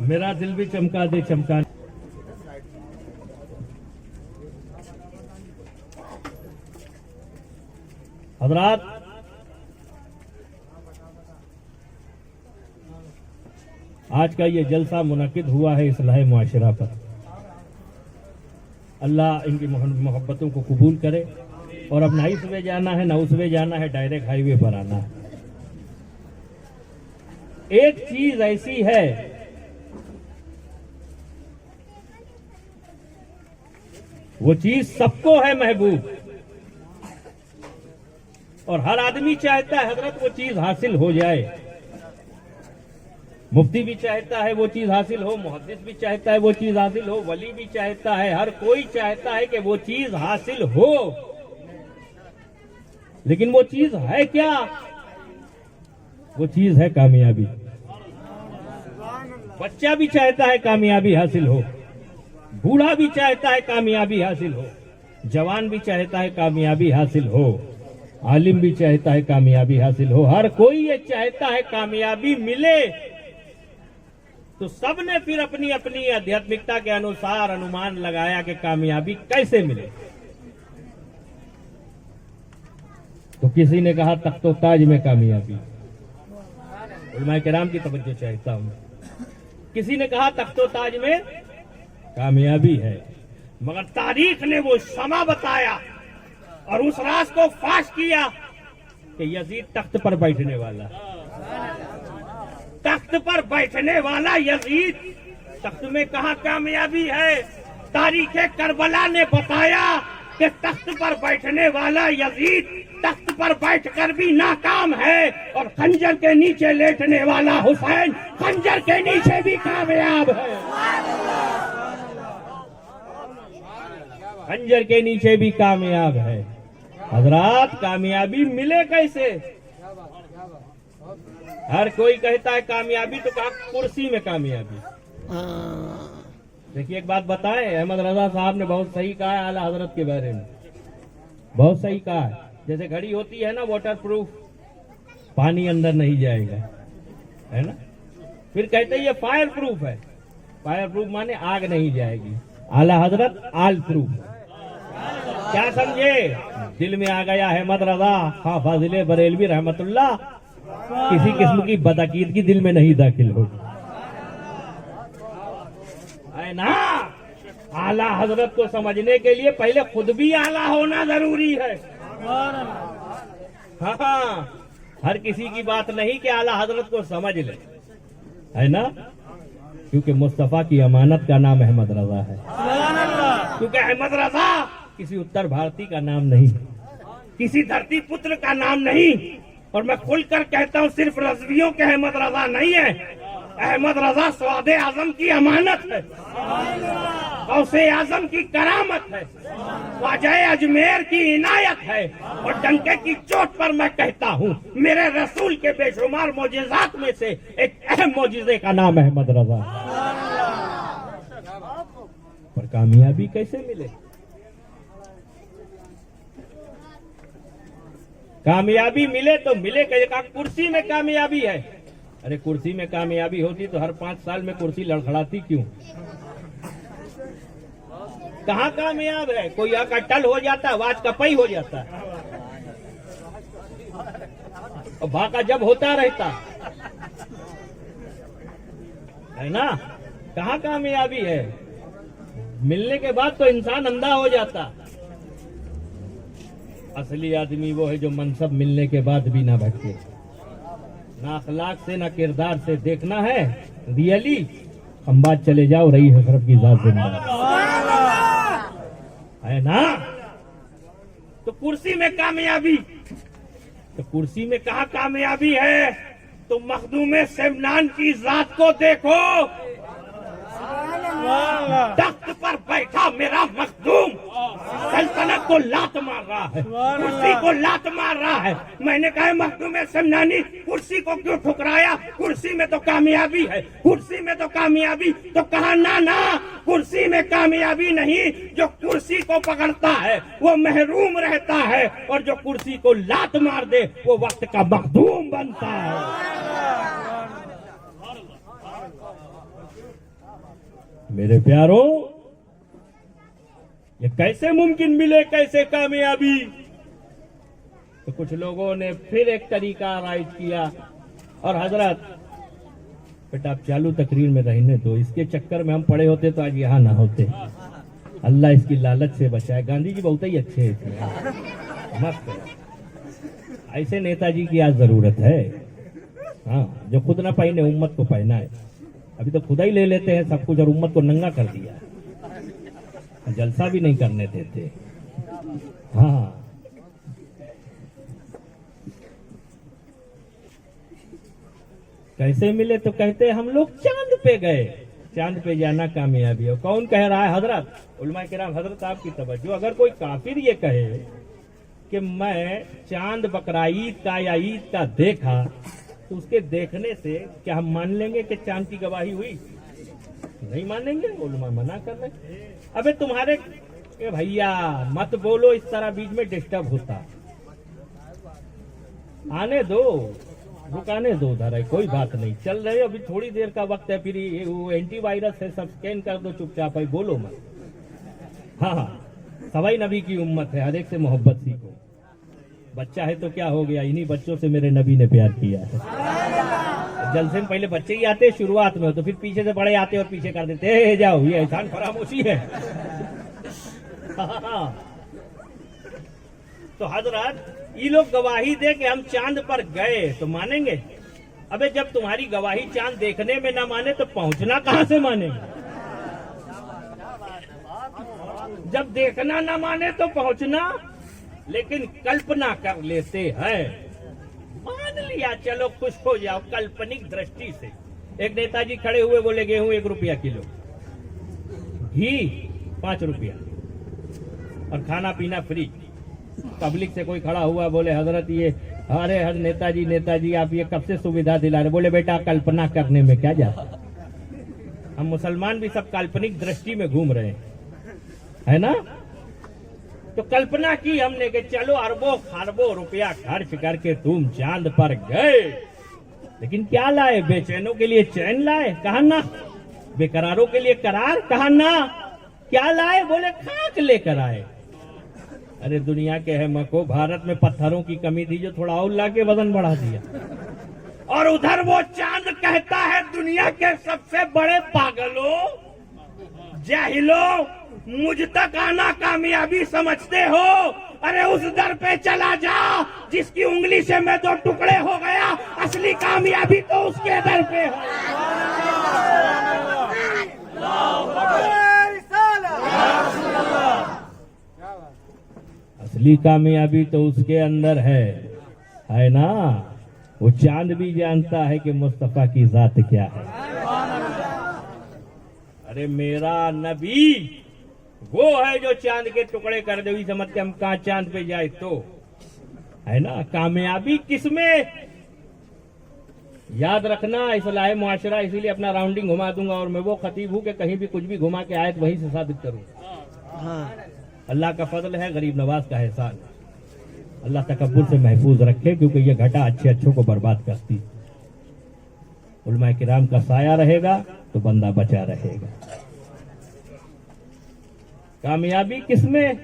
मेरा दिल भी चमका दे चमका। हजरात, आज का ये जलसा मुनक्किद हुआ है इस्लाह मुआशरा पर। अल्लाह इनकी मोहब्बतों को कबूल करे। और अब ना इस वे जाना है ना उस वे जाना है, डायरेक्ट हाईवे पर आना है। एक चीज ऐसी है, वो चीज सबको है महबूब, और हर आदमी चाहता है हजरत वो चीज हासिल हो जाए। मुफ्ती भी चाहता है वो चीज हासिल हो, मुहद्दिस भी चाहता है वो चीज हासिल हो, वली भी चाहता है, हर कोई चाहता है कि वो चीज हासिल हो। लेकिन वो चीज है क्या? वो चीज है कामयाबी। बच्चा भी चाहता है कामयाबी हासिल हो, बूढ़ा भी चाहता है कामयाबी हासिल हो, जवान भी चाहता है कामयाबी हासिल हो, आलिम भी चाहता है कामयाबी हासिल हो। हर कोई ये चाहता है कामयाबी मिले। तो सबने फिर अपनी अपनी आध्यात्मिकता के अनुसार अनुमान लगाया कि कामयाबी कैसे मिले। तो किसी ने कहा तख्तो ताज में कामयाबी, उलमा किराम की तवज्जो चाहता हूं। किसी ने कहा तख्तो ताज में कामयाबी है, मगर तारीख ने वो समा बताया और उस राज को फाश किया कि यजीद तख्त पर बैठने वाला, तख्त पर बैठने वाला यजीद। तख्त में कहा कामयाबी है? तारीख करबला ने बताया कि तख्त पर बैठने वाला यजीद तख्त पर बैठकर भी नाकाम है, और खंजर के नीचे लेटने वाला हुसैन खंजर के नीचे भी कामयाब है। खंजर के नीचे भी कामयाब है। हजरात, कामयाबी मिले कैसे? हर कोई कहता है कामयाबी, तो कहा कुर्सी में कामयाबी। देखिए एक बात बताएं, अहमद रजा साहब ने बहुत सही कहा है आला हजरत के बारे में, बहुत सही कहा है। जैसे घड़ी होती है ना वाटर प्रूफ, पानी अंदर नहीं जाएगा, है ना। फिर कहते हैं ये फायर प्रूफ है, फायर प्रूफ माने आग नहीं जाएगी। आला हजरत आल प्रूफ। क्या समझे? दिल में आ गया अहमद रजा खां फाजिले बरेलवी रहमतुल्लाह, किसी किस्म की बदअकीदगी दिल में नहीं दाखिल होगी, है ना। आला हजरत को समझने के लिए पहले खुद भी आला होना जरूरी है। हाँ, हर किसी की बात नहीं कि आला हजरत को समझ ले, है ना। क्योंकि मुस्तफा की अमानत का नाम अहमद रजा है। क्योंकि अहमद रजा किसी उत्तर भारतीय का नाम नहीं, किसी धरती पुत्र का नाम नहीं। और मैं खुलकर कहता हूँ, सिर्फ रजवियों के अहमद रजा नहीं है, अहमद रजा स्वादे आजम की अमानत है, गौसे आजम की करामत है, ख्वाजा अजमेर की इनायत है। और डंके की चोट पर मैं कहता हूँ, मेरे रसूल के बेशुमार मोजिज़ात में से एक अहम मोजिज़े का नाम अहमद रजा। पर कामयाबी कैसे मिले? कामयाबी मिले तो मिले कहा कुर्सी में कामयाबी है। अरे कुर्सी में कामयाबी होती तो हर 5 साल में कुर्सी लड़खड़ाती क्यों? कहाँ कामयाब है? कोई आका टल हो जाता, आवाज का पई हो जाता, और भाका जब होता रहता, है ना। कहाँ कामयाबी है? मिलने के बाद तो इंसान अंधा हो जाता। असली आदमी वो है जो मनसब मिलने के बाद भी ना भटके, ना अखलाक से ना किरदार से देखना है रियली। हम बात चले जाओ, रही है सरफ की जात जिंदा, है ना। तो कुर्सी में कामयाबी, तो कुर्सी में कहा कामयाबी है? तो मखदूम सिमनान की जात को देखो, तख्त पर बैठा मेरा मखदूम सल्तनत को लात मार रहा है, कुर्सी को लात मार रहा है। मैंने कहा मखदूम सिमनानी कुर्सी को क्यों ठुकराया? कुर्सी में तो कामयाबी है, कुर्सी में तो कामयाबी। तो कहा ना ना, कुर्सी में कामयाबी नहीं, जो कुर्सी को पकड़ता है वो महरूम रहता है, और जो कुर्सी को लात मार दे वो वक्त का मखदूम बनता है। मेरे प्यारों, ये कैसे मुमकिन मिले, कैसे कामयाबी? तो कुछ लोगों ने फिर एक तरीका राइज किया, और हजरत बेटा आप चालू तकरीर में रहने दो, इसके चक्कर में हम पड़े होते तो आज यहाँ ना होते। अल्लाह इसकी लालच से बचाए। गांधी जी बहुत ही अच्छे हैं, मस्त है। ऐसे नेताजी की आज जरूरत है, हाँ, जो खुद ना पहने उम्मत को पहना है। अभी तो खुदा ही ले लेते हैं सब कुछ और उम्मत को नंगा कर दिया, जलसा भी नहीं करने देते। हाँ, कैसे मिले? तो कहते हम लोग चांद पे गए। चांद पे जाना कामयाबी है। कौन कह रहा है? हजरत उलमा किराम, हजरत आपकी तवज्जो। अगर कोई काफिर ये कहे कि मैं चांद बकरा ईद का या ईद का देखा, तो उसके देखने से क्या हम मान लेंगे कि चांद की गवाही हुई? नहीं मानेंगे, उलमा मना कर रहे। अबे तुम्हारे भैया मत बोलो इस तरह, बीच में डिस्टर्ब होता। आने दो, रुकाने दो उधर है, कोई बात नहीं, चल रहे। अभी थोड़ी देर का वक्त है, फिर ये वो एंटीवायरस है, सब स्कैन कर दो चुपचाप है, बोलो मत। हाँ, सवाई नबी की उम्मत है, हर एक से मोहब्बत सीखो। बच्चा है तो क्या हो गया, इन्हीं बच्चों से मेरे नबी ने प्यार किया है। जलसे में पहले बच्चे ही आते शुरुआत में, तो फिर पीछे से बड़े आते और पीछे कर देते, जाओ ये एहसान फरामोशी है। तो हजरत ये लोग गवाही दे कि हम चांद पर गए तो मानेंगे? अबे जब तुम्हारी गवाही चांद देखने में ना माने तो पहुंचना कहां से मानेंगे? जब देखना ना माने तो पहुंचना, लेकिन कल्पना कर लेते हैं। मान लिया, चलो खुश हो जाओ काल्पनिक दृष्टि से। एक नेताजी खड़े हुए, बोले गेहूं 1 रुपया किलो, घी 5 रुपया और खाना पीना फ्री। पब्लिक से कोई खड़ा हुआ, बोले हजरत ये अरे हर नेताजी आप ये कब से सुविधा दिला रहे? बोले बेटा कल्पना करने में क्या जाता, हम मुसलमान भी सब काल्पनिक दृष्टि में घूम रहे हैं, है ना? तो कल्पना की हमने कि चलो अरबों खरबों रुपया खर्च करके तुम चांद पर गए, लेकिन क्या लाए? बेचैनों के लिए चैन लाए, कहा ना। बेकरारों के लिए करार, कहा ना। क्या लाए? बोले खाक लेकर आए। अरे दुनिया के है को, भारत में पत्थरों की कमी थी जो थोड़ा और लाके वजन बढ़ा दिया, और उधर वो चांद कहता है दुनिया के सबसे बड़े पागलों, जाहिलों, मुझ तक आना कामयाबी समझते हो? अरे उस दर पे चला जा जिसकी उंगली से मैं 2 टुकड़े हो गया, असली कामयाबी तो उसके दर पे है। असली कामयाबी तो उसके अंदर है ना? वो चांद भी जानता है कि मुस्तफा की जात क्या है। अरे मेरा नबी वो है जो चांद के टुकड़े कर दे, समझ के हम कहाँ चांद पे जाए, तो है ना? कामयाबी किसमें? याद रखना, इस्लाह मुआशरा, इसीलिए अपना राउंडिंग घुमा दूंगा, और मैं वो खतीब हूं कि कहीं भी कुछ भी घुमा के आए तो वहीं से साबित करूं। हाँ। अल्लाह का फजल है, गरीब नवाज का एहसान। अल्लाह तकब्बुर से महफूज रखे, क्योंकि ये घटा अच्छों को बर्बाद करती। उलमा किराम का साया रहेगा तो बंदा बचा रहेगा। कामयाबी किसमें?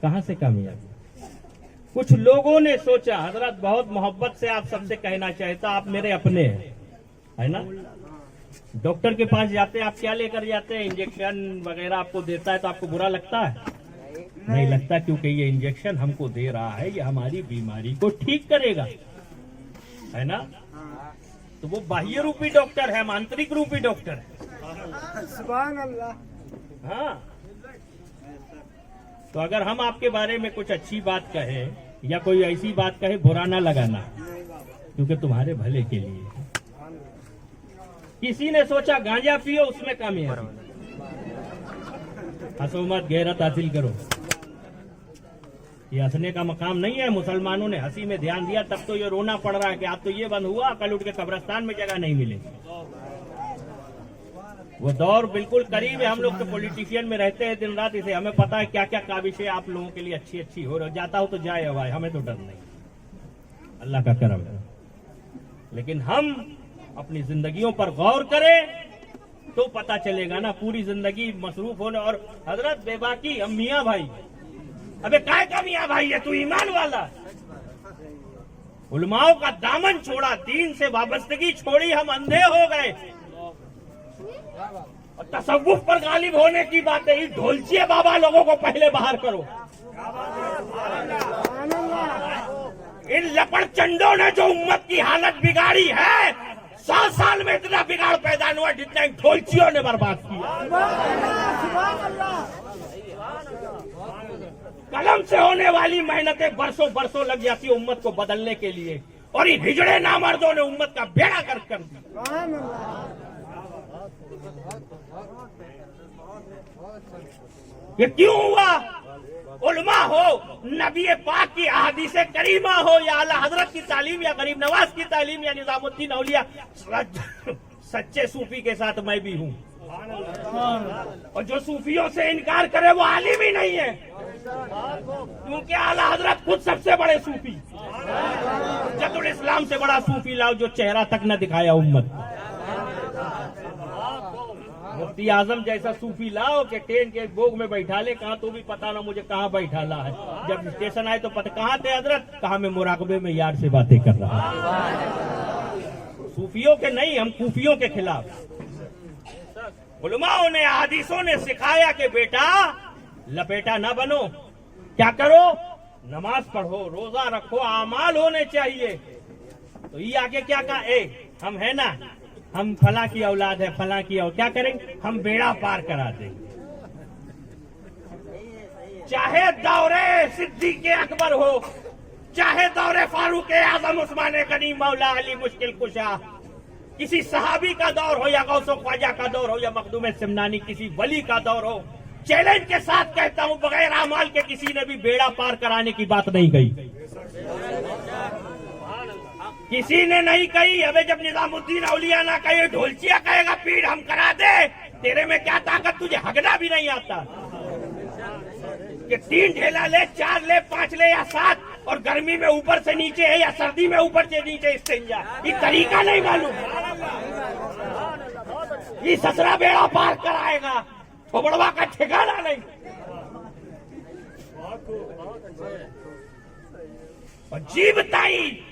कहां से कामयाबी? कुछ लोगों ने सोचा, हजरत बहुत मोहब्बत से आप सबसे कहना चाहता, आप मेरे अपने हैं, है ना? डॉक्टर के पास जाते हैं, आप क्या लेकर जाते हैं? इंजेक्शन वगैरह आपको देता है तो आपको बुरा लगता है? नहीं लगता, क्योंकि ये इंजेक्शन हमको दे रहा है, ये हमारी बीमारी को ठीक करेगा, है ना? तो वो बाह्य रूपी डॉक्टर है, आंतरिक रूपी डॉक्टर है। सुभान अल्लाह। हाँ, तो अगर हम आपके बारे में कुछ अच्छी बात कहें या कोई ऐसी बात कहे, बुरा ना लगाना, क्योंकि तुम्हारे भले के लिए। किसी ने सोचा गांजा पियो, उसमें कामयाबी। हंसो मत, गैरत हासिल करो। ये हंसने का मकाम नहीं है। मुसलमानों ने हंसी में ध्यान दिया, तब तो ये रोना पड़ रहा है कि आज तो ये बंद हुआ, कल उठ के कब्रिस्तान में जगह नहीं मिलेगी। वो दौर बिल्कुल करीब है। हम लोग तो पॉलिटिशियन में रहते हैं दिन रात, इसे हमें पता है क्या क्या काबिशें आप लोगों के लिए अच्छी अच्छी हो रही। जाता हो तो जाए हवाए, हमें तो डर नहीं, अल्लाह का करम है। लेकिन हम अपनी जिंदगियों पर गौर करें तो पता चलेगा ना। पूरी जिंदगी मसरूफ होने और हजरत बेबाकी हम मियाँ भाई, अबे काय का मियाँ भाई है तू, ईमान वाला। उलमाओं का दामन छोड़ा, दीन से वाबस्तगी छोड़ी, हम अंधे हो गए और तसव्वुफ पर गालिब होने की बात है। ढोलचिए बाबा लोगों को पहले बाहर करो। इन लपड़ चंडों ने जो उम्मत की हालत बिगाड़ी है, 100 साल में इतना बिगाड़ पैदा हुआ जितना इन ढोलचियों ने बर्बाद किया। कलम से होने वाली मेहनतें बरसों बरसों लग जाती है उम्मत को बदलने के लिए, और इन हिजड़े नामर्दों ने उम्मत का बेड़ा गर्क कर दिया। ये क्यों हुआ? उलमा हो, नबी पाक की अहादीसे करीमा हो, या आला हजरत की तालीम, या गरीब नवाज की तालीम, या निजामुद्दीन औलिया, सच्चे सूफी के साथ मैं भी हूँ। और जो सूफियों से इनकार करे वो आलिम ही नहीं है, क्योंकि आला हजरत खुद सबसे बड़े सूफी, जदुल इस्लाम से बड़ा सूफी लाओ जो चेहरा तक न दिखाया उम्मत। मुफ्ती आजम जैसा सूफी लाओ कि ट्रेन के बोग में बैठा ले, कहा तो भी पता ना मुझे कहाँ बैठाला है। जब स्टेशन आए तो पता कहाँ थे हजरत, कहा मैं मुराकबे में यार से बातें कर रहा हूँ। सूफियों के नहीं, हम कूफियों के खिलाफ। उलमाओं ने, हदीसों ने सिखाया कि बेटा लपेटा ना बनो, क्या करो, नमाज पढ़ो, रोजा रखो, आमाल होने चाहिए। तो ये आगे क्या कहा, हम है ना, हम फला की औलाद है, फला की और क्या करेंगे, हम बेड़ा पार करा देंगे। चाहे दौरे सिद्दीक़ अकबर हो, चाहे दौरे फारूक आजम, उस्मान गनी, मौला अली मुश्किल कुशा, किसी सहाबी का दौर हो, या गौसो ख्वाजा का दौर हो, या मखदूम सिमनानी किसी वली का दौर हो, चैलेंज के साथ कहता हूं, बगैर अमाल के किसी ने भी बेड़ा पार कराने की बात नहीं कही। किसी ने नहीं कही। अबे जब निजामुद्दीन औलिया ना कहे, ढोलचिया कहेगा पीड़ हम करा दे, तेरे में क्या ताकत, तुझे हगना भी नहीं आता कि 3 ढेला ले, 4 ले, 5 ले या 7, और गर्मी में ऊपर से नीचे है या सर्दी में ऊपर से नीचे इस्तेंजा, ये तरीका नहीं मालूम। ये ससरा बेड़ा पार कराएगा, थोबड़वा का ठिकाना नहीं। और जी बताई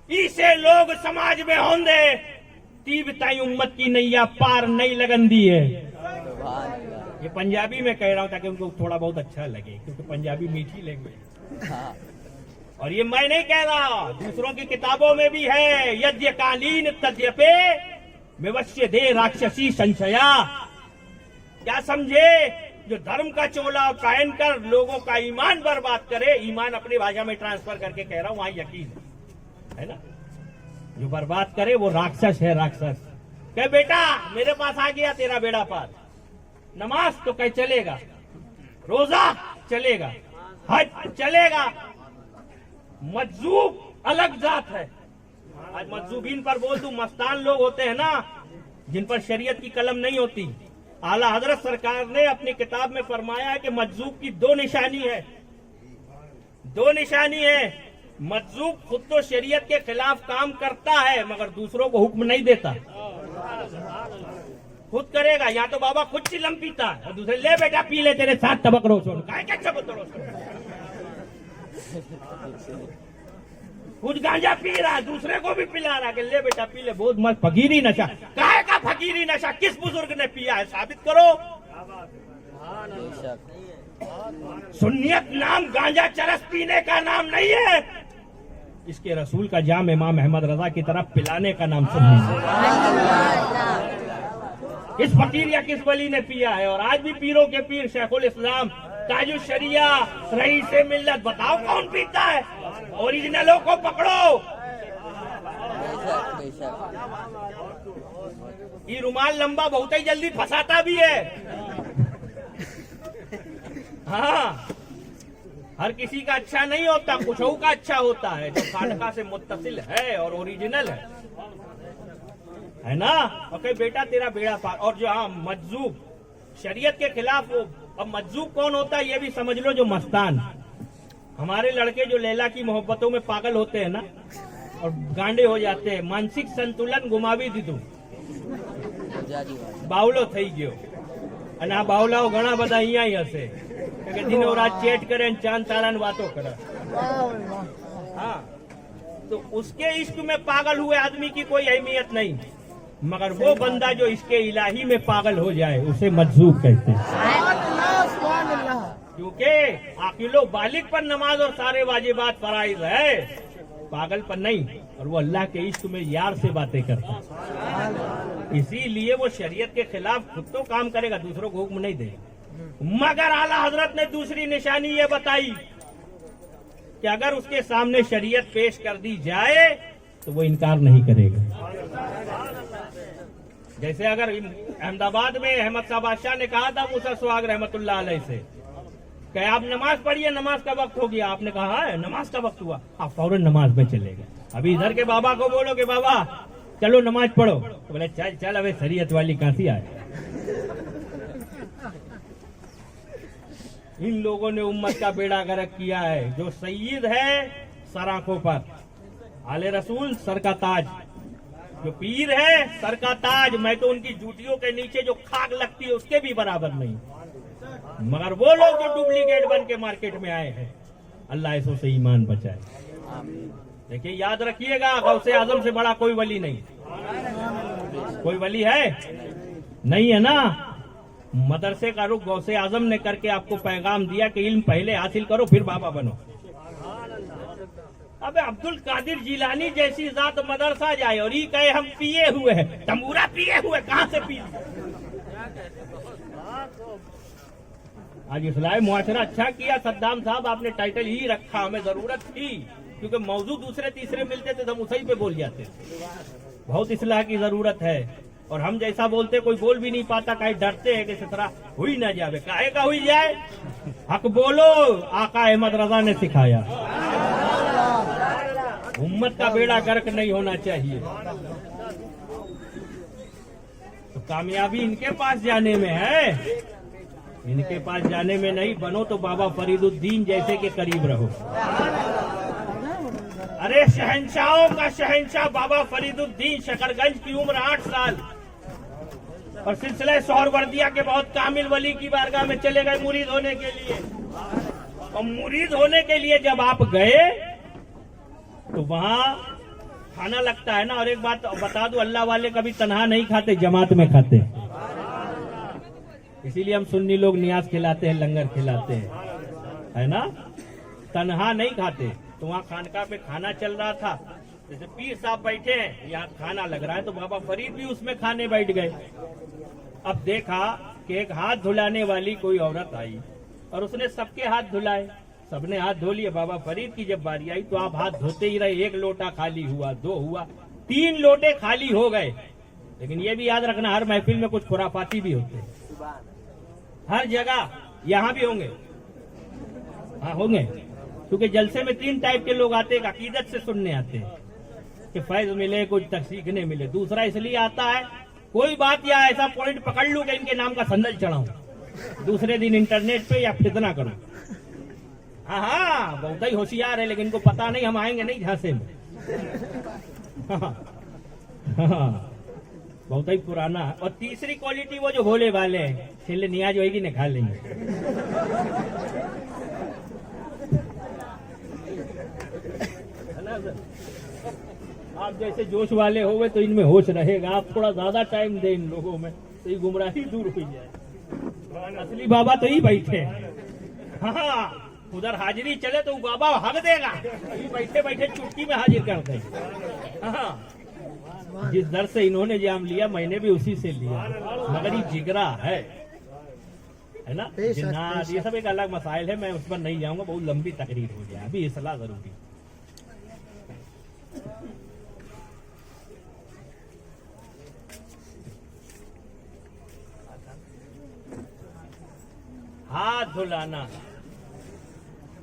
इसे लोग समाज में होंगे, ती बताई उम्मत की नैया पार नहीं लगन दी है। ये पंजाबी में कह रहा हूं ताकि उनको थोड़ा बहुत अच्छा लगे, क्योंकि पंजाबी मीठी लैंग्वेज। और ये मैं नहीं कह रहा, दूसरों की किताबों में भी है, यज्ञ कालीन तद्यपे विवश्य दे राक्षसी संशया। क्या समझे, जो धर्म का चोला कायम कर लोगों का ईमान बर्बाद करे, ईमान अपनी भाषा में ट्रांसफर करके कह रहा हूं, वहां यकीन है ना, जो बर्बाद करे वो राक्षस है, राक्षस। कह बेटा मेरे पास आ गया तेरा बेड़ा पार, नमाज तो कह चलेगा, रोजा चलेगा, हज चलेगा, मजजूब अलग जात है। आज मजजूबीन पर बोल दूं, मस्तान लोग होते हैं ना, जिन पर शरीयत की कलम नहीं होती। आला हजरत सरकार ने अपनी किताब में फरमाया है कि मजजूब की 2 निशानी है, 2 निशानी है। मजजूब खुद तो शरीयत के खिलाफ काम करता है, मगर दूसरों को हुक्म नहीं देता, खुद करेगा। या तो बाबा खुद चिलम पीता है और दूसरे ले बेटा पी ले, तेरे साथ तबक रोशो, खुद गांजा पी रहा, दूसरे को भी पिला रहा कि ले बेटा पी ले, बहुत मस्त फकीरी नशा। काहे का फकीरी नशा, किस बुजुर्ग ने पिया है, साबित करो। सुन्नियत नाम गांजा चरस पीने का नाम नहीं है, इसके रसूल का जाम इमाम अहमद रजा की तरफ पिलाने का नाम सुन्नी। किस फकीर या किस वली ने पिया है? और आज भी पीरों के पीर शेखुल इस्लाम ताजुल शरिया रईसे मिल्लत, बताओ कौन पीता है? ओरिजिनलों को पकड़ो। ये रुमाल लंबा बहुत ही जल्दी फंसाता भी है। हाँ, हर किसी का अच्छा नहीं होता, कुछ का अच्छा होता है जो खानका से मुत्तसिल है और ओरिजिनल है ना। ओके बेटा तेरा बेड़ा पार। और जो हाँ मजजूब शरीयत के खिलाफ, वो अब मजजूब कौन होता है ये भी समझ लो, जो मस्तान। हमारे लड़के जो लैला की मोहब्बतों में पागल होते हैं ना, और गांडे हो जाते हैं। मानसिक संतुलन गुमावी दीधું, બાવલો થઈ ગયો। અને આ બાવલાઓ ઘણા બધા અહીંયા હશે કે દિનો રાત ચેટ કરે ને ચાંદ તારાની વાતો કરે। हाँ, तो उसके इश्क में पागल हुए आदमी की कोई अहमियत नहीं, मगर वो बंदा जो इसके इलाही में पागल हो जाए उसे मजजूब कहते हैं। क्योंकि आकिलो बालिग पर नमाज और सारे वाजिबात फराइज है, पागल पर नहीं। और वो अल्लाह के इश्क में यार से बातें करता है, इसीलिए वो शरीयत के खिलाफ खुद तो काम करेगा, दूसरों को हुक्म नहीं देगा। मगर आला हजरत ने दूसरी निशानी ये बताई कि अगर उसके सामने शरीयत पेश कर दी जाए तो वो इनकार नहीं करेगा। जैसे अगर अहमदाबाद में अहमद शाह बादशाह ने कहा था मूसा सुहाग रहमतुल्लाह अलैह से कि आप नमाज पढ़िए, नमाज का वक्त हो गया। आपने कहा है नमाज का वक्त हुआ, आप फौरन नमाज में चले गए। अभी इधर के बाबा को बोलो कि बाबा चलो नमाज पढ़ो, तो बोले चल चल, अबे शरीयत वाली कहां सी आए। इन लोगों ने उम्मत का बेड़ा गर्क किया है। जो सईद है सर आंखों पर, आले रसूल सर का ताज, जो पीर है सर का ताज, मैं तो उनकी जूतियों के नीचे जो खाक लगती है उसके भी बराबर नहीं। मगर वो लोग जो डुप्लीकेट बन के मार्केट में आए हैं, अल्लाह ऐसो से ईमान बचाए। देखिए याद रखिएगा, गौसे आजम से बड़ा कोई वली नहीं। कोई वली है नहीं, है ना। मदरसे का रुख गौसे आजम ने करके आपको पैगाम दिया कि इल्म पहले हासिल करो फिर बाबा बनो। अबे अब्दुल कादिर जिलानी जैसी जात मदरसा जाए और ये कहे हम पिए हुए हैं, तंबूरा पिए हुए, कहां से पी। आज इस्लाही मुआशरा अच्छा किया सद्दाम साहब, आपने टाइटल ही रखा, हमें जरूरत थी, क्योंकि मौजू दूसरे तीसरे मिलते थे तो हम उसी पे बोल जाते। बहुत इस्लाह की जरूरत है, और हम जैसा बोलते कोई बोल भी नहीं पाता, कहीं डरते हैं कि इस तरह हुई ना जावे। काहे का हुई जाए, हक बोलो, आका अहमद रजा ने सिखाया। उम्मत का बेड़ा गर्क नहीं होना चाहिए। तो कामयाबी इनके पास जाने में है, इनके पास जाने में नहीं। बनो तो बाबा फरीदुद्दीन जैसे के करीब रहो। अरे शहंशाहों का शहंशाह बाबा फरीदुद्दीन, शकरगंज की उम्र 8 साल, और सिलसिला सोहरवर्दिया के बहुत कामिल वली की बारगाह में चले गए मुरीद होने के लिए। और मुरीद होने के लिए जब आप गए तो वहां खाना लगता है ना। और एक बात बता दूं, अल्लाह वाले कभी तन्हा नहीं खाते, जमात में खाते। इसीलिए हम सुन्नी लोग नियाज खिलाते हैं, लंगर खिलाते हैं, है ना। तन्हा नहीं खाते। तो वहाँ खानका पे खाना चल रहा था, जैसे पीर साहब बैठे हैं, यहाँ खाना लग रहा है, तो बाबा फरीद भी उसमें खाने बैठ गए। अब देखा कि एक हाथ धुलाने वाली कोई औरत आई और उसने सबके हाथ धुलाए, सबने हाथ धो लिए। बाबा फरीद की जब बारी आई तो आप हाथ धोते ही रहे। 1 लोटा खाली हुआ, 2 हुआ, 3 लोटे खाली हो गए। लेकिन ये भी याद रखना, हर महफिल में कुछ खुराफाती भी होते हैं, हर जगह। यहाँ भी होंगे, हाँ होंगे, क्योंकि जलसे में 3 टाइप के लोग आते हैं। एक अकीदत से सुनने आते हैं कि फैज मिले, कुछ तक सीखने मिले। दूसरा इसलिए आता है कोई बात या ऐसा पॉइंट पकड़ लूं कि इनके नाम का संदल चढ़ाऊं, दूसरे दिन इंटरनेट पे या फितना करूं। हाँ, बहुत ही होशियार है, लेकिन इनको पता नहीं हम आएंगे नहीं झांसे में। हाँ, बहुत ही पुराना। और तीसरी क्वालिटी वो जो भोले वाले हैं, छिल्ले नियाज होगी ना खा लेंगे। आप जैसे जोश वाले हो गए तो इनमें होश रहेगा। आप थोड़ा ज्यादा टाइम दें इन लोगों में तो ये गुमराही दूर हो जाए। असली बाबा तो ही बैठे। हाँ, उधर हाजिरी चले तो बाबा हक देगा, अभी बैठे बैठे चुटकी में हाजिर कर दे। हाँ, जिस दर से इन्होंने जाम लिया मैंने भी उसी से लिया, मगर ये जिगरा है ना। जिन्नात ये सब एक अलग मसाइल है, मैं उस पर नहीं जाऊंगा, बहुत लंबी तकरीर हो जाए। अभी इस्लाह जरूरी। हाथ धुलाना,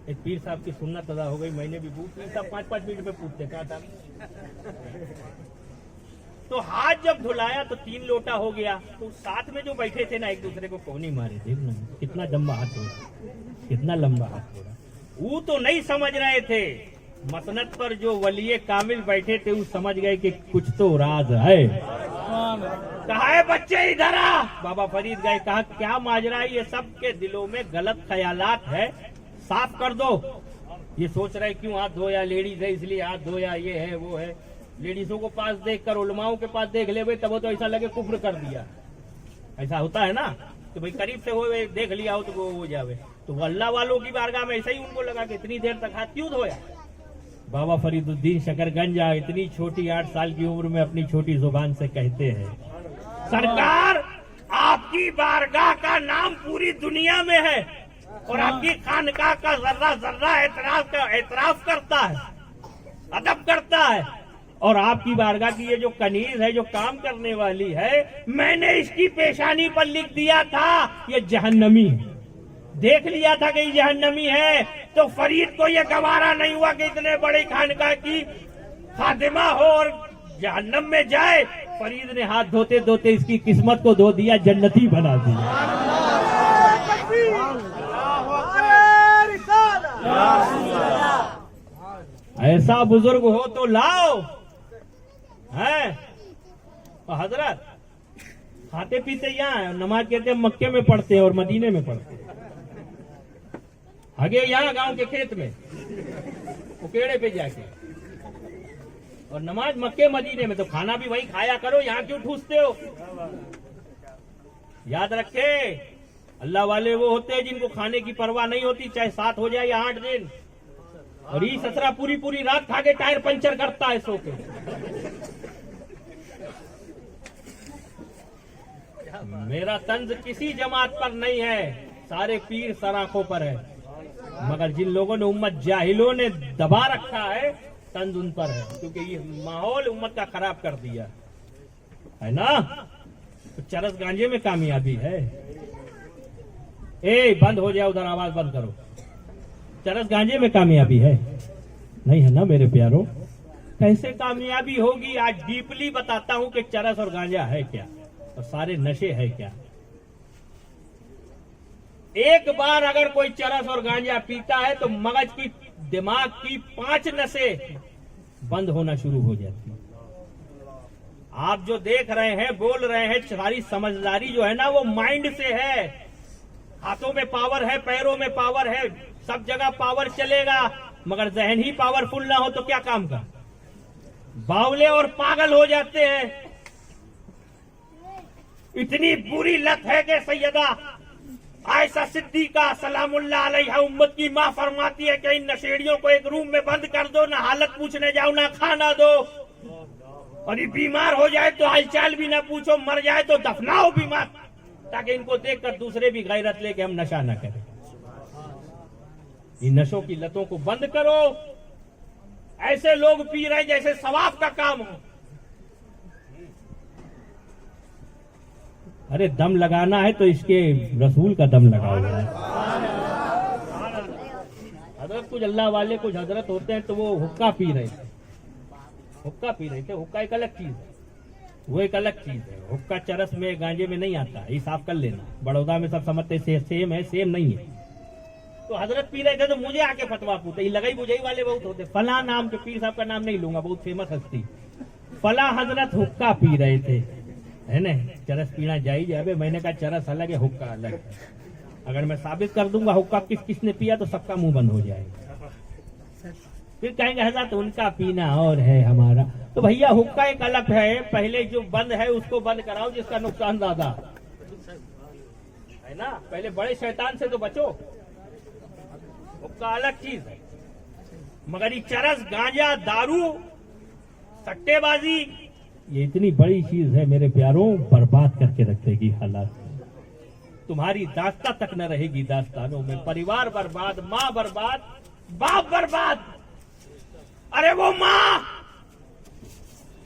एक पीर साहब की सुन्नत अदा हो गई। मैंने भी पूछ, पीर साहब 5-5 मिनट में पूछते क्या था। तो हाथ जब धुलाया तो 3 लोटा हो गया। तो साथ में जो बैठे थे ना, एक दूसरे को कोनी मारे थे ना, कितना लंबा हाथ हो रहा, कितना लंबा हाथ हो रहा। वो तो नहीं समझ रहे थे मसनद पर जो वलिये कामिल बैठे थे वो समझ गए कि कुछ तो राज है। कहा है बच्चे इधर आ। बाबा फरीद गए, कहा क्या माजरा है, ये सबके दिलों में गलत ख्यालात है, साफ कर दो। ये सोच रहे क्यों हाथ धोया, लेडीज है इसलिए हाथ धोया, ये है वो है। लेडीजों को पास देख कर उलमाओं के पास देख ले भाई, तब तो ऐसा लगे कुफ्र कर दिया। ऐसा होता है ना कि भाई करीब से हो देख लिया हो तो वो हो जावे। तो वो अल्लाह वालों की बारगाह में ऐसा ही उनको लगा कि इतनी देर तक हाथ क्यों धोया। बाबा फरीदुद्दीन शकरगंजा इतनी छोटी 8 साल की उम्र में अपनी छोटी जुबान से कहते हैं, सरकार आपकी बारगाह का नाम पूरी दुनिया में है और आपकी खानकाह का जर्रा जर्रा एतराफ करता है, अदब करता है। और आपकी बारगाह की ये जो कनीज है, जो काम करने वाली है, मैंने इसकी पेशानी पर लिख दिया था ये जहन्नमी है। देख लिया था कि ये जहन्नमी है। तो फरीद को ये गवारा नहीं हुआ कि इतने बड़े खानकाह की खादिमा हो और जहन्नम में जाए। फरीद ने हाथ धोते धोते इसकी किस्मत को धो दिया, जन्नती बना दिया। ऐसा बुजुर्ग हो तो लाओ है। हजरत खाते पीते यहाँ, नमाज कहते मक्के में पढ़ते हैं और मदीने में पढ़ते हैं। आगे यहाँ गांव के खेत में उकेड़े पे जाके, और नमाज मक्के मदीने में। तो खाना भी वही खाया करो, यहाँ क्यों ठूसते हो। याद रखे अल्लाह वाले वो होते हैं जिनको खाने की परवाह नहीं होती, चाहे 7 हो जाए या 8 दिन। और ये ससरा पूरी पूरी रात खा के टायर पंचर करता है सो के। मेरा तंज किसी जमात पर नहीं है, सारे पीर सराखों पर है। मगर जिन लोगों ने उम्मत जाहिलों ने दबा रखा है, तंज उन पर है, क्योंकि ये माहौल उम्मत का खराब कर दिया है ना। तो चरस गांजे में कामयाबी है। ए बंद हो जाए, उधर आवाज बंद करो। चरस गांजे में कामयाबी है नहीं है ना मेरे प्यारों। कैसे कामयाबी होगी, आज डीपली बताता हूं कि चरस और गांजा है क्या और सारे नशे है क्या। एक बार अगर कोई चरस और गांजा पीता है तो मगज की, दिमाग की 5 नसें बंद होना शुरू हो जाती है। आप जो देख रहे हैं, बोल रहे हैं, सारी समझदारी जो है ना वो माइंड से है। हाथों में पावर है, पैरों में पावर है, सब जगह पावर चलेगा, मगर जहन ही पावरफुल ना हो तो क्या काम का। बावले और पागल हो जाते हैं। इतनी बुरी लत है कि सैयदा आयशा सिद्दीका सलामुल्लाह अलैहा उम्मत की मां फरमाती है कि इन नशेड़ियों को एक रूम में बंद कर दो, ना हालत पूछने जाओ, ना खाना दो, और ये बीमार हो जाए तो हालचाल भी ना पूछो, मर जाए तो दफनाओ बीमार, ताकि इनको देखकर दूसरे भी गैरत लेके हम नशा न करें। इन नशों की लतों को बंद करो। ऐसे लोग पी रहे जैसे सवाब का काम हो। अरे दम लगाना है तो इसके रसूल का दम लगाओ। हजरत कुछ अल्लाह वाले कुछ हजरत होते हैं तो वो हुक्का पी रहे थे। हुक्का एक अलग चीज है, वो एक अलग चीज है। हुक्का चरस में गांजे में नहीं आता, ये साफ कर लेना। बड़ौदा में सब समझते सेम है, सेम नहीं है। तो हजरत पी रहे थे तो मुझे आके फतवा पूछे। लगाई बुझाई वाले बहुत होते। फला नाम के पीर साहब का नाम नहीं लूंगा, बहुत फेमस हस्ती, फला हजरत हुक्का पी रहे थे, है ना। चरस पीना जायज है। मैंने कहा चरस अलग है, हुक्का अलग है। अगर मैं साबित कर दूंगा हुक्का किस किसने पिया तो सबका मुंह बंद हो जाएगा। फिर कहेंगे हजरत उनका पीना और है हमारा। तो भैया हुक्का एक अलग है, पहले जो बंद है उसको बंद कराओ जिसका नुकसान ज्यादा है ना। पहले बड़े शैतान से तो बचो। हुक्का अलग चीज है, मगर ये चरस, गांजा, दारू, सट्टेबाजी ये इतनी बड़ी चीज है मेरे प्यारों, बर्बाद करके रख देगी हालात। तुम्हारी दास्ता तक न रहेगी दास्तानों में। परिवार बर्बाद, माँ बर्बाद, बाप बर्बाद। अरे वो माँ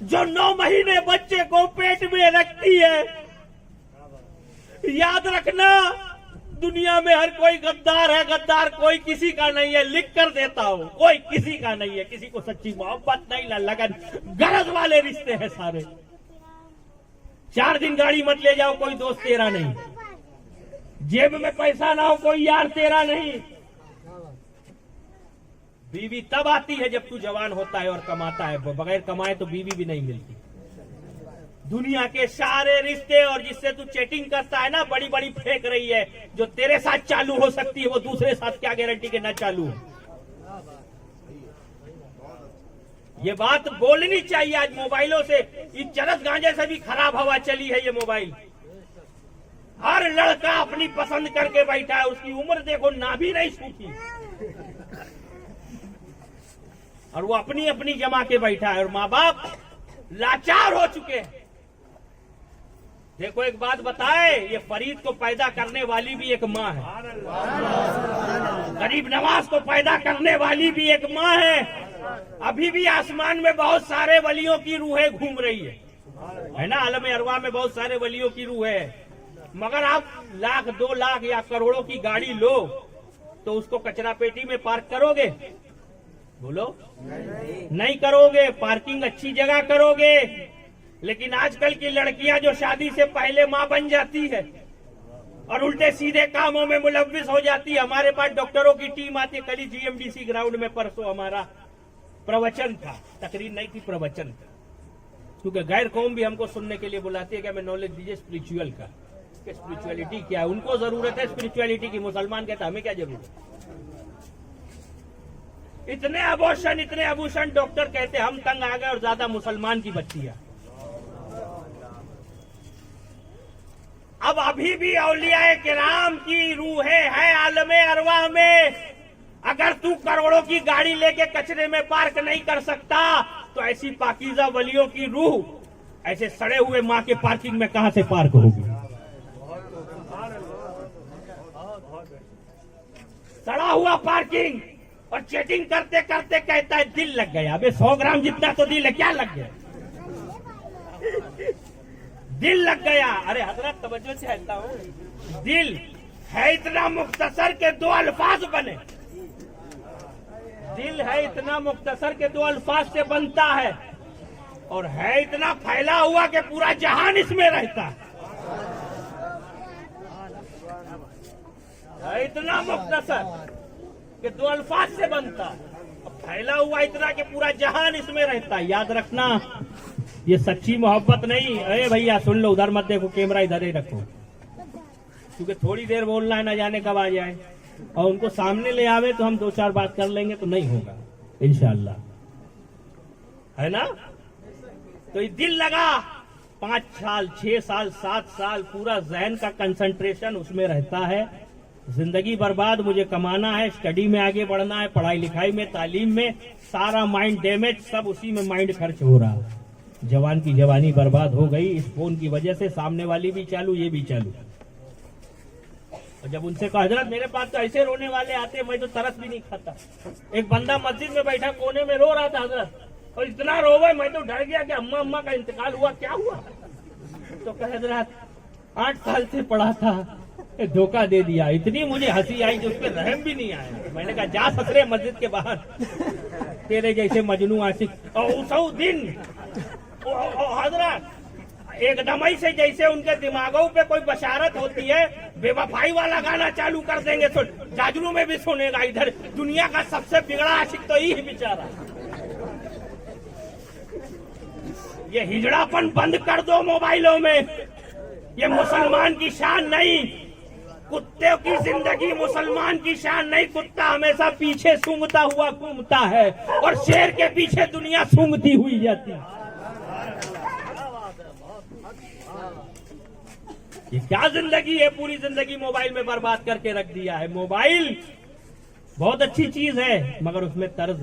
जो 9 महीने बच्चे को पेट में रखती है, याद रखना दुनिया में हर कोई गद्दार है। गद्दार कोई किसी का नहीं है, लिख कर देता हूं, कोई किसी का नहीं है। किसी को सच्ची मोहब्बत नहीं, लगन, गरज वाले रिश्ते हैं सारे। 4 दिन गाड़ी मत ले जाओ, कोई दोस्त तेरा नहीं। जेब में पैसा ना हो, कोई यार तेरा नहीं। बीवी तब आती है जब तू जवान होता है और कमाता है, बगैर कमाए तो बीवी भी नहीं मिलती। दुनिया के सारे रिश्ते और जिससे तू चैटिंग करता है ना, बड़ी बड़ी फेंक रही है, जो तेरे साथ चालू हो सकती है वो दूसरे साथ क्या गारंटी के ना चालू हो। ये बात बोलनी चाहिए। आज मोबाइलों से, इस चरस गांजे से भी खराब हवा चली है ये मोबाइल। हर लड़का अपनी पसंद करके बैठा है, उसकी उम्र देखो ना भी नहीं सूखी, और वो अपनी अपनी जमा के बैठा है, और माँ बाप लाचार हो चुके हैं। देखो एक बात बताए, ये फरीद को पैदा करने वाली भी एक माँ है, गरीब नवाज को पैदा करने वाली भी एक माँ है। अभी भी आसमान में बहुत सारे वलियों की रूहें घूम रही है ना, आलम अरवा में बहुत सारे वलियों की रूह है। मगर आप लाख 2 लाख या करोड़ों की गाड़ी लो तो उसको कचरा पेटी में पार्क करोगे? बोलो नहीं करोगे। पार्किंग अच्छी जगह करोगे। लेकिन आजकल की लड़कियां जो शादी से पहले मां बन जाती है और उल्टे सीधे कामों में मुलव्विस हो जाती है। हमारे पास डॉक्टरों की टीम आती है। कल ही जीएमडीसी ग्राउंड में परसों हमारा प्रवचन था, तकरीर नहीं थी, प्रवचन था। क्योंकि गैर कौम भी हमको सुनने के लिए बुलाती है कि हमें नॉलेज दीजिए स्पिरिचुअल का, कि स्पिरिचुअलिटी क्या है। उनको जरूरत है स्पिरिचुअलिटी की, मुसलमान कहता हमें क्या जरूरत है। इतने आभूषण डॉक्टर कहते हम तंग आ गए, और ज्यादा मुसलमान की बच्चियां। अब अभी भी औलियाए किराम की रूहें है आलमे अरवा में। अगर तू करोड़ों की गाड़ी लेके कचरे में पार्क नहीं कर सकता तो ऐसी पाकीज़ा वलियों की रूह ऐसे सड़े हुए मां के पार्किंग में कहां से पार्क होगी? सड़ा हुआ पार्किंग, और चैटिंग करते करते कहता है दिल लग गया। अबे 100 ग्राम जितना तो दिल है, क्या लग गया? दिल लग गया। अरे हजरत तवज्जो से कहता हूं, दिल है इतना मुख्तसर के 2 अल्फाज बने। दिल है इतना मुख्तसर के 2 अल्फाज से बनता है, और है इतना फैला हुआ कि पूरा जहान इसमें रहता है। इतना मुख्तसर कि 2 अल्फाज से बनता है, फैला हुआ इतना कि पूरा जहान इसमें रहता है। याद रखना, ये सच्ची मोहब्बत नहीं। अरे भैया सुन लो, उधर मत देखो, कैमरा इधर ही रखो, क्योंकि थोड़ी देर बोलना है, ना जाने कब आ जाए। और उनको सामने ले आवे तो हम 2-4 बात कर लेंगे तो नहीं होगा इंशाअल्लाह, है ना। तो ये दिल लगा 5 साल 6 साल 7 साल, पूरा जहन का कंसंट्रेशन उसमें रहता है। जिंदगी बर्बाद, मुझे कमाना है, स्टडी में आगे बढ़ना है, पढ़ाई लिखाई में, तालीम में, सारा माइंड डैमेज, सब उसी में माइंड खर्च हो रहा है। जवान की जवानी बर्बाद हो गई इस फोन की वजह से। सामने वाली भी चालू, ये भी चालू। और जब उनसे कहा हजरत मेरे पास तो ऐसे रोने वाले आते, मैं तो तरस भी नहीं खाता। एक बंदा मस्जिद में बैठा कोने में रो रहा था हजरत, और इतना रोवे मैं तो डर गया कि अम्मा का इंतकाल हुआ, क्या हुआ? तो कहे हजरत 8 साल से पढ़ा था, धोखा दे दिया। इतनी मुझे हंसी आई कि उस पर रहम भी नहीं आया। मैंने कहा जा ससरे मस्जिद के बाहर, तेरे जैसे मजनू आशिक। और उस दिन हजरत एकदम से जैसे उनके दिमागों पे कोई बशारत होती है, बेवफाई वाला गाना चालू कर देंगे तो जाजरू में भी सुनेगा। इधर दुनिया का सबसे बिगड़ा आशिक तो यही बेचारा। ये हिजड़ापन बंद कर दो मोबाइलों में। ये मुसलमान की शान नहीं, कुत्ते की जिंदगी मुसलमान की शान नहीं। कुत्ता हमेशा पीछे सूंघता हुआ घूमता है, और शेर के पीछे दुनिया सूंघती हुई जाती है। ये क्या जिंदगी है? पूरी जिंदगी मोबाइल में बर्बाद करके रख दिया है। मोबाइल बहुत अच्छी चीज है, मगर उसमें तर्ज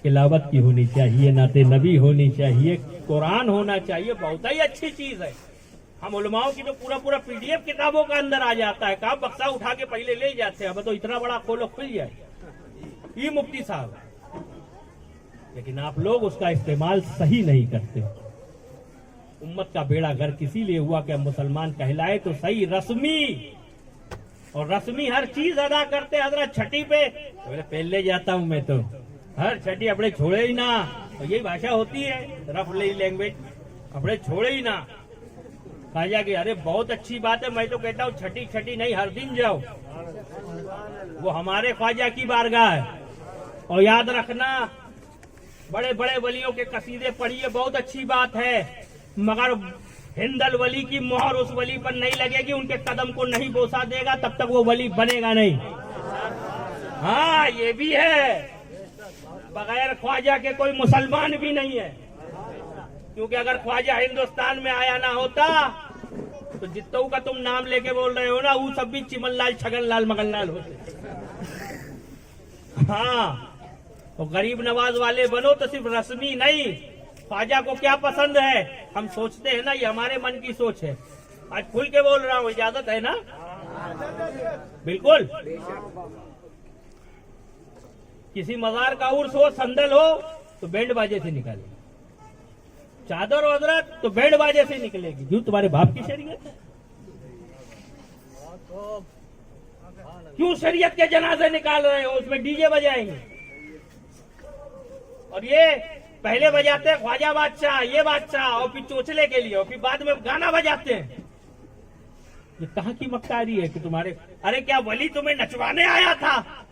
तिलावत की होनी चाहिए, नाते नबी होनी चाहिए, कुरान होना चाहिए। बहुत ही अच्छी चीज है। हम उलमाओं की तो पूरा PDF किताबों का अंदर आ जाता है। कहा बक्सा उठा के पहले ले जाते हैं, अब तो इतना बड़ा खोलो खुल जाए, ये मुफ्ती साहब। लेकिन आप लोग उसका इस्तेमाल सही नहीं करते। उम्मत का बेड़ा गर्क इसीलिए हुआ कि मुसलमान कहलाए तो सही। रस्मी और रस्मी हर चीज अदा करते। हजरत छठी पे पहले जाता हूं मैं, तो हर छठी अपने छोड़े ही ना। और यही भाषा होती है, रफ लैंग्वेज, अपने छोड़े ही ना। कहा जा कि अरे बहुत अच्छी बात है, मैं तो कहता हूँ छठी नहीं, हर दिन जाओ। वो हमारे ख्वाजा की बारगाह है, और याद रखना, बड़े बड़े वलियों के कसीदे पढ़िए, बहुत अच्छी बात है, मगर हिंदल वली की मोहर उस वली पर नहीं लगेगी, उनके कदम को नहीं बोसा देगा, तब तक वो वली बनेगा नहीं। हाँ, ये भी है, बगैर ख्वाजा के कोई मुसलमान भी नहीं है, क्योंकि अगर ख्वाजा हिंदुस्तान में आया ना होता तो जितों का तुम नाम लेके बोल रहे हो ना, वो सब भी चिमन लाल, छगन लाल, मगन लाल होते। हाँ, तो गरीब नवाज वाले बनो तो सिर्फ रस्मी नहीं, ख्वाजा को क्या पसंद है हम सोचते हैं ना, ये हमारे मन की सोच है। आज खुल के बोल रहा हूँ, इजाजत है ना? बिल्कुल। किसी मजार का उर्स हो, संदल हो तो बैंड बाजे से निकाले, चादर वदरत तो बैंड बाजे से निकलेगी। क्यों? तुम्हारे बाप की शरीयत है। क्यों शरीयत के जनाजे निकाल रहे हो, उसमें डीजे बजाएंगे? और ये पहले बजाते हैं ख्वाजा बादशाह, ये बादशाह, और फिर चोचले के लिए, और फिर बाद में गाना बजाते हैं। ये कहाँ की मक्कारी है कि तुम्हारे, अरे क्या वली तुम्हें नचवाने आया था,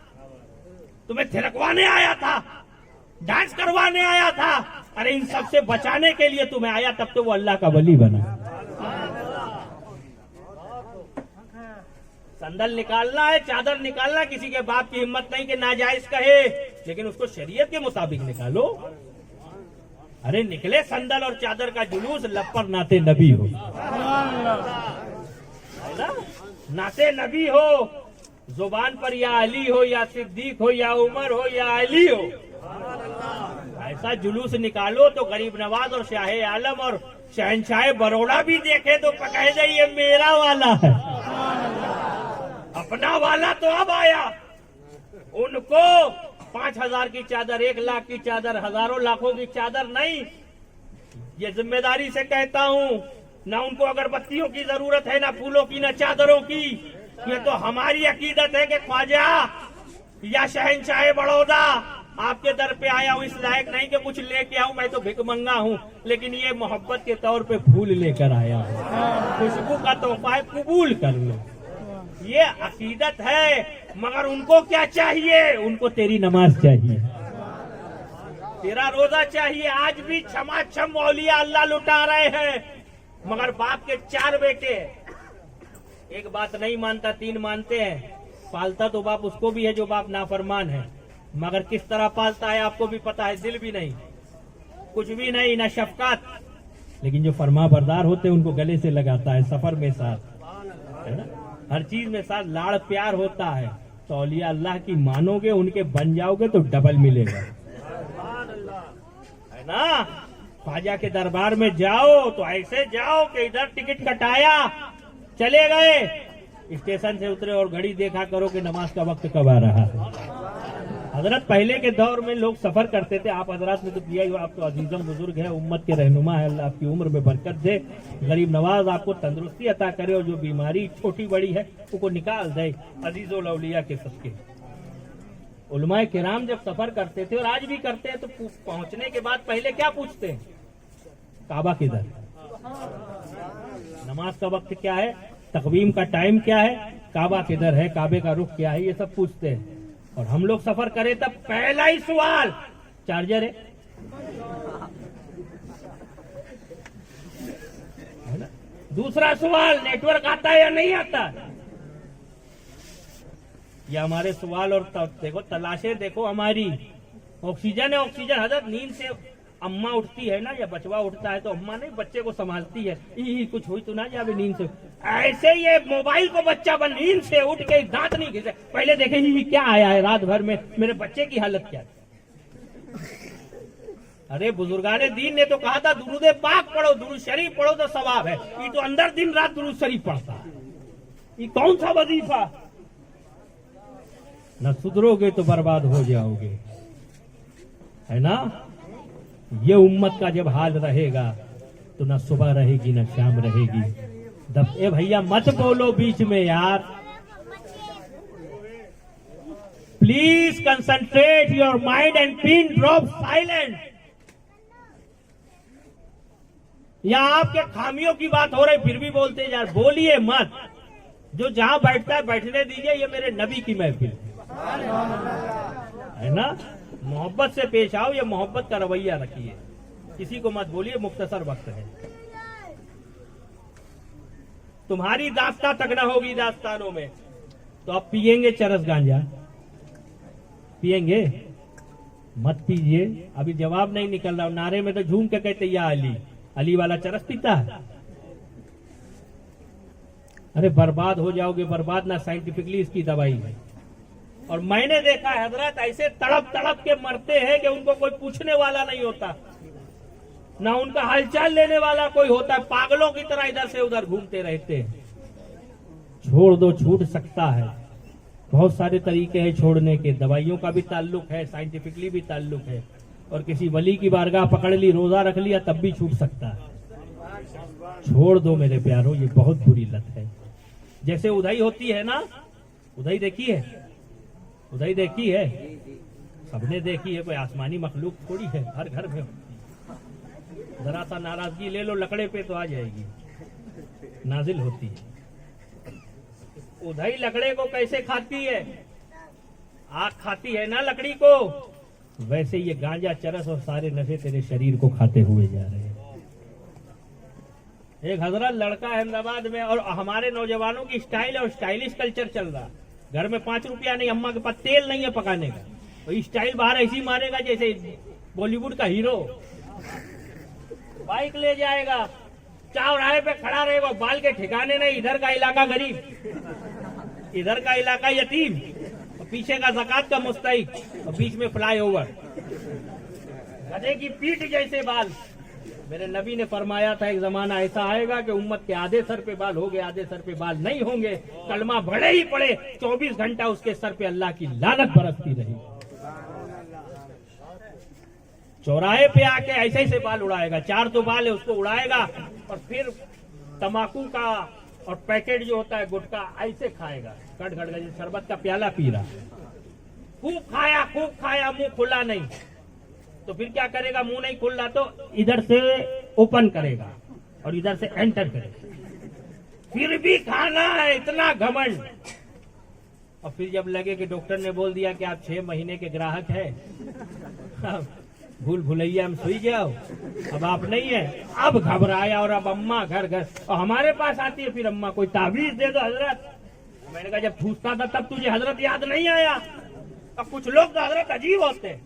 तुम्हें थिरकवाने आया था, डांस करवाने आया था? अरे इन सब से बचाने के लिए तुम्हें आया, तब तो वो अल्लाह का वली बना। संदल निकालना है, चादर निकालना, किसी के बाप की हिम्मत नहीं कि नाजायज कहे, लेकिन उसको शरीयत के मुताबिक निकालो। अरे निकले संदल और चादर का जुलूस, लब पर नाते नबी हो, नाते नबी हो, जुबान पर या अली हो, या सिद्दीक हो, या उमर हो, या अली हो, ऐसा जुलूस निकालो तो गरीब नवाज और शाह आलम और शहनशाह बरोड़ा भी देखे तो कह दे ये मेरा वाला है। अपना वाला तो अब आया। उनको 5,000 की चादर, 1 लाख की चादर, हजारों लाखों की चादर नहीं, ये जिम्मेदारी से कहता हूँ, ना उनको अगरबत्तियों की जरूरत है, ना फूलों की, ना चादरों की। ये तो हमारी अकीदत है कि ख्वाजा या शहनशाह बड़ौदा आपके दर पे आया हूँ, इस लायक नहीं कि कुछ लेके आऊं, मैं तो भिकमंगा हूँ, लेकिन ये मोहब्बत के तौर पे फूल लेकर आया हूँ, खुशबू का तोहफा है, कबूल कर लो। ये अकीदत है। मगर उनको क्या चाहिए? उनको तेरी नमाज चाहिए, तेरा रोजा चाहिए। आज भी छमाछम मौलिया अल्लाह लुटा रहे हैं, मगर बाप के 4 बेटे, एक बात नहीं मानता, 3 मानते हैं। पालता तो बाप उसको भी है जो बाप नाफरमान है, मगर किस तरह पालता है आपको भी पता है। दिल भी नहीं, कुछ भी नहीं, ना शफकत। लेकिन जो फरमा बरदार होते हैं उनको गले से लगाता है, सफर में साथ, है ना, हर चीज में साथ, लाड़ प्यार होता है। तो औलिया अल्लाह की मानोगे, उनके बन जाओगे तो डबल मिलेगा, है ना। ख्वाजा के दरबार में जाओ तो ऐसे जाओ कि इधर टिकट कटाया, चले गए, स्टेशन से उतरे और घड़ी देखा करो कि नमाज का वक्त कब आ रहा है। हजरत पहले के दौर में लोग सफर करते थे, आप हजरत ने तो किया ही, आप तो अजीजम बुजुर्ग है, उम्मत के रहनुमा है, अल्लाह आपकी उम्र में बरकत दे, गरीब नवाज आपको तंदुरुस्ती अता करे, और जो बीमारी छोटी बड़ी है उसको निकाल दे अजीजो लौलिया के सदके। उलमाए किराम जब सफर करते थे और आज भी करते हैं, तो पहुंचने के बाद पहले क्या पूछते हैं? काबा किधर, नमाज का वक्त क्या है, तकवीम का टाइम क्या है, काबा किधर है, काबे का रुख क्या है, ये सब पूछते हैं। और हम लोग सफर करें तब पहला ही सवाल चार्जर है ना? दूसरा सवाल नेटवर्क आता है या नहीं आता। ये हमारे सवाल। और देखो तलाशे, देखो हमारी ऑक्सीजन है, ऑक्सीजन। हजरत नींद से अम्मा उठती है ना, या बचवा उठता है तो अम्मा नहीं बच्चे को संभालती है, कुछ हुई तो ना जावे नींद से। ऐसे ये मोबाइल को बच्चा बन नींद से उठ के दांत नहीं घिसे, पहले देखे ही क्या आया है रात भर में, मेरे बच्चे की हालत क्या है। अरे बुजुर्गाने दीन ने तो कहा था दुरूद पाक पढ़ो, दुरूद शरीफ पढ़ो तो सवाब है। ये तो अंदर दिन रात दुरूद शरीफ पढ़ता है, ये कौन सा वजीफा। न सुधरोगे तो बर्बाद हो जाओगे, है ना। ये उम्मत का जब हाल रहेगा तो न सुबह रहेगी न शाम रहेगी। ए भैया मत बोलो बीच में यार, please concentrate your mind and pin drop silent. या आपके खामियों की बात हो रही फिर भी बोलते यार, बोलिए मत। जो जहां बैठता है बैठने दीजिए, ये मेरे नबी की महफिल है ना। मोहब्बत से पेश आओ, या मोहब्बत का रवैया रखिए, किसी को मत बोलिए, मुख्तसर वक्त है। तुम्हारी दास्तां तक ना होगी दास्तानों में, तो आप पिएंगे चरस गांजा? पिएंगे? मत पीजिए। अभी जवाब नहीं निकल रहा, नारे में तो झूम के कहते या अली, अली वाला चरस पीता है। अरे बर्बाद हो जाओगे, बर्बाद ना साइंटिफिकली इसकी दवाई है। और मैंने देखा है हजरत ऐसे तड़प तड़प के मरते हैं कि उनको कोई पूछने वाला नहीं होता, ना उनका हालचाल लेने वाला कोई होता है, पागलों की तरह इधर से उधर घूमते रहते हैं। छोड़ दो, छूट सकता है। बहुत सारे तरीके हैं छोड़ने के, दवाइयों का भी ताल्लुक है, साइंटिफिकली भी ताल्लुक है, और किसी वली की बारगाह पकड़ ली, रोजा रख लिया, तब भी छूट सकता है। छोड़ दो मेरे प्यारों, ये बहुत बुरी लत है। जैसे उधई होती है ना, उधई देखी है? उधई देखी है? सबने देखी है, कोई आसमानी मखलूक थोड़ी है, हर घर में होती है। जरा सा नाराजगी ले लो लकड़े पे तो आ जाएगी, नाजिल होती है। उधई लकड़े को कैसे खाती है? आग खाती है ना लकड़ी को, वैसे ये गांजा चरस और सारे नशे तेरे शरीर को खाते हुए जा रहे हैं। एक हजरत लड़का अहमदाबाद में, और हमारे नौजवानों की स्टाइल और स्टाइलिश कल्चर चल रहा। घर में 5 रुपया नहीं, अम्मा के पास तेल नहीं है पकाने का, और स्टाइल बाहर ऐसी मारेगा जैसे बॉलीवुड का हीरो। बाइक ले जाएगा, चौराहे पे खड़ा रहेगा, बाल के ठिकाने नहीं, इधर का इलाका गरीब, इधर का इलाका यतीम, और पीछे का ज़कात का मुस्तहिक, और बीच में फ्लाईओवर, गधे की पीठ जैसे बाल। मेरे नबी ने फरमाया था एक जमाना ऐसा आएगा कि उम्मत के आधे सर पे बाल होंगे, आधे सर पे बाल नहीं होंगे। कलमा भले ही पड़े, 24 घंटा उसके सर पे अल्लाह की लानत बरसती रही। चौराहे पे आके ऐसे ऐसे बाल उड़ाएगा, 4 तो बाल है उसको उड़ाएगा, और फिर तमाकू का और पैकेट जो होता है गुटखा ऐसे खाएगा, कट कट जैसे शरबत का प्याला पी रहा। खूब खाया, मुंह खुला नहीं, तो फिर क्या करेगा? मुंह नहीं खुल रहा तो इधर से ओपन करेगा और इधर से एंटर करेगा, फिर भी खाना है, इतना घमंड। और फिर जब लगे कि डॉक्टर ने बोल दिया कि आप 6 महीने के ग्राहक हैं, भूल भुलैया हम सोई जाओ, अब आप नहीं है, अब घबराया, और अब अम्मा घर घर, और हमारे पास आती है फिर अम्मा कोई ताबीज दे दो हजरत। मैंने कहा जब पूछता था तब तुझे हजरत याद नहीं आया? अब कुछ लोग तो हजरत अजीब होते हैं।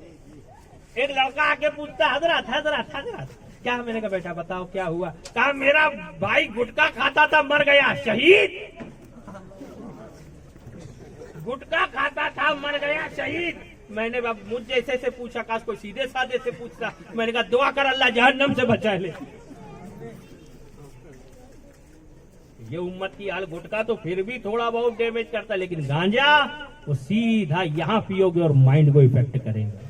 एक लड़का आके पूछता हजरत हजरत हजरत क्या? मैंने कहा बेटा बताओ क्या हुआ? कहा मेरा भाई गुटखा खाता था, मर गया, शहीद। गुटखा खाता था, मर गया, शहीद। मैंने मुझ जैसे से पूछा, काश कोई सीधे साधे से पूछता। मैंने कहा दुआ कर अल्लाह जहन्नम से बचा ले। ये उम्मत की हाल, गुटखा तो फिर भी थोड़ा बहुत डैमेज करता, लेकिन गांजा वो सीधा यहाँ पियोगे और माइंड को इफेक्ट करेगा।